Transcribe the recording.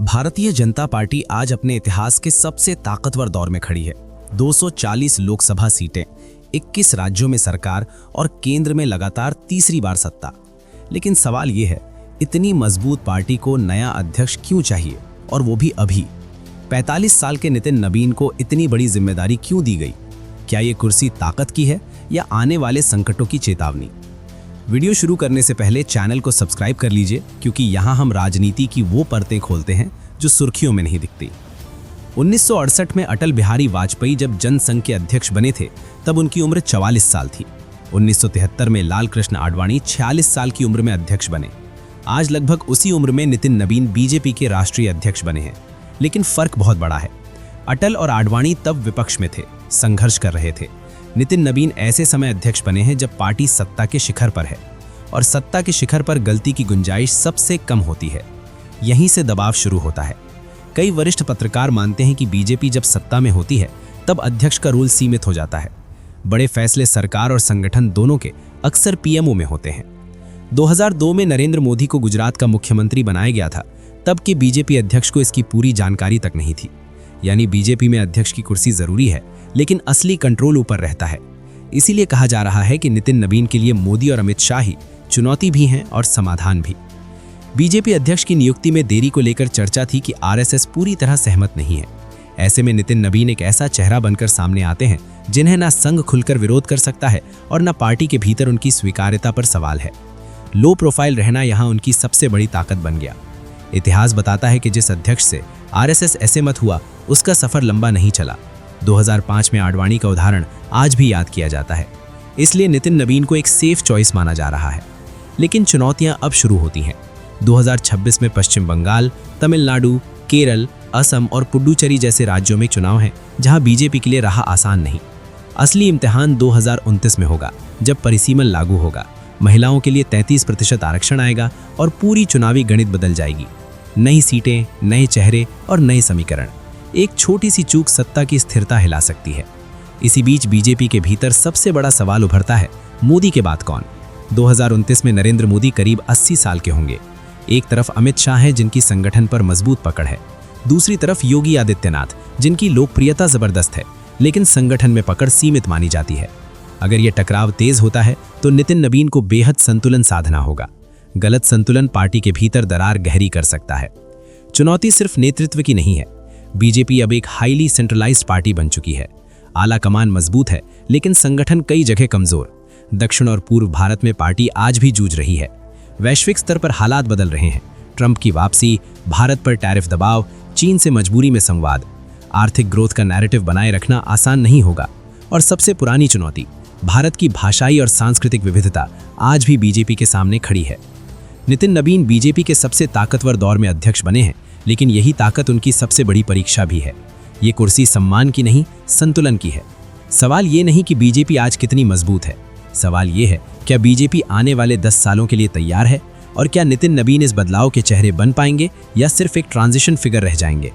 Bharatiya Janata party आज अपने इतिहास के सबसे ताकतवर दौर में खड़ी है। 240 लोकसभा सीटें, 21 राज्यों में सरकार और केंद्र में लगातार तीसरी बार सत्ता। लेकिन सवाल ये है, इतनी मजबूत पार्टी को नया अध्यक्ष क्यों चाहिए, और वो भी अभी? 45 साल के नितिन नबीन को इतनी बड़ी जिम्मेदारी क्यों दी गई? क्या ये कुर्सी ताकत की है या आने वाले संकटों की चेतावनी? वीडियो शुरू करने से पहले चैनल को सब्सक्राइब कर लीजिए, क्योंकि यहाँ हम राजनीति की वो परतें खोलते हैं जो सुर्खियों में नहीं दिखती। 1968 में अटल बिहारी वाजपेयी जब जनसंघ के अध्यक्ष बने थे, तब उनकी उम्र 44 साल थी। 1973 में लाल कृष्ण आडवाणी 46 साल की उम्र में अध्यक्ष बने। आज लगभग उसी उम्र में नितिन नबीन बीजेपी के राष्ट्रीय अध्यक्ष बने हैं। लेकिन फर्क बहुत बड़ा है। अटल और आडवाणी तब विपक्ष में थे, संघर्ष कर रहे थे। नितिन नबीन ऐसे समय अध्यक्ष बने हैं जब पार्टी सत्ता के शिखर पर है, और सत्ता के शिखर पर गलती की गुंजाइश सबसे कम होती है। यहीं से दबाव शुरू होता है। कई वरिष्ठ पत्रकार मानते हैं कि बीजेपी जब सत्ता में होती है तब अध्यक्ष का रोल सीमित हो जाता है। बड़े फैसले सरकार और संगठन दोनों के अक्सर पीएमओ में होते हैं। 2002 में नरेंद्र मोदी को गुजरात का मुख्यमंत्री बनाया गया था। तब के बीजेपी अध्यक्ष को इसकी पूरी जानकारी तक नहीं थी। यानी बीजेपी में अध्यक्ष की कुर्सी जरूरी है, लेकिन असली कंट्रोल ऊपर रहता है। इसीलिए कहा जा रहा है कि नितिन नबीन के लिए मोदी और अमित शाह ही चुनौती भी हैं और समाधान भी। बीजेपी अध्यक्ष की नियुक्ति में देरी को लेकर चर्चा थी कि आरएसएस पूरी तरह सहमत नहीं है। ऐसे में नितिन नबीन एक ऐसा चेहरा बनकर सामने आते हैं जिन्हें ना संघ खुलकर विरोध कर सकता है और न पार्टी के भीतर उनकी स्वीकार्यता पर सवाल है। लो प्रोफाइल रहना यहाँ उनकी सबसे बड़ी ताकत बन गया। इतिहास बताता है कि जिस अध्यक्ष से आरएसएस ऐसे मत हुआ, उसका सफर लंबा नहीं चला। 2005 में आडवाणी का उदाहरण आज भी याद किया जाता है। इसलिए नितिन नबीन को एक सेफ चॉइस माना जा रहा है। लेकिन चुनौतियां अब शुरू होती हैं। 2026 में पश्चिम बंगाल, तमिलनाडु, केरल, असम और पुडुचेरी जैसे राज्यों में चुनाव हैं, जहां बीजेपी के लिए राह आसान नहीं। असली इम्तिहान 2029 में होगा, जब परिसीमन लागू होगा। महिलाओं के लिए 33% आरक्षण आएगा और पूरी चुनावी गणित बदल जाएगी। नई सीटें, नए चेहरे और नए समीकरण। एक छोटी सी चूक सत्ता की स्थिरता हिला सकती है। इसी बीच बीजेपी के भीतर सबसे बड़ा सवाल उभरता है, मोदी के बाद कौन? 2029 में नरेंद्र मोदी करीब 80 साल के होंगे। एक तरफ अमित शाह हैं, जिनकी संगठन पर मजबूत पकड़ है। दूसरी तरफ योगी आदित्यनाथ, जिनकी लोकप्रियता जबरदस्त है, लेकिन संगठन में पकड़ सीमित मानी जाती है। अगर यह टकराव तेज होता है तो नितिन नबीन को बेहद संतुलन साधना होगा। गलत संतुलन पार्टी के भीतर दरार गहरी कर सकता है। चुनौती सिर्फ नेतृत्व की नहीं है। बीजेपी अब एक हाईली सेंट्रलाइज्ड पार्टी बन चुकी है। आला कमान मजबूत है, लेकिन संगठन कई जगह कमजोर। दक्षिण और पूर्व भारत में पार्टी आज भी जूझ रही है। वैश्विक स्तर पर हालात बदल रहे हैं। ट्रंप की वापसी, भारत पर टैरिफ दबाव, चीन से मजबूरी में संवाद। आर्थिक ग्रोथ का नैरेटिव बनाए रखना आसान नहीं होगा। और सबसे पुरानी चुनौती, भारत की भाषाई और सांस्कृतिक विविधता, आज भी बीजेपी के सामने खड़ी है। नितिन नबीन बीजेपी के सबसे ताकतवर दौर में अध्यक्ष बने हैं, लेकिन यही ताकत उनकी सबसे बड़ी परीक्षा भी है। ये कुर्सी सम्मान की नहीं, संतुलन की है। सवाल ये नहीं कि बीजेपी आज कितनी मजबूत है। सवाल ये है, क्या बीजेपी आने वाले 10 सालों के लिए तैयार है? और क्या नितिन नबीन इस बदलाव के चेहरे बन पाएंगे या सिर्फ एक ट्रांजिशन फिगर रह जाएंगे?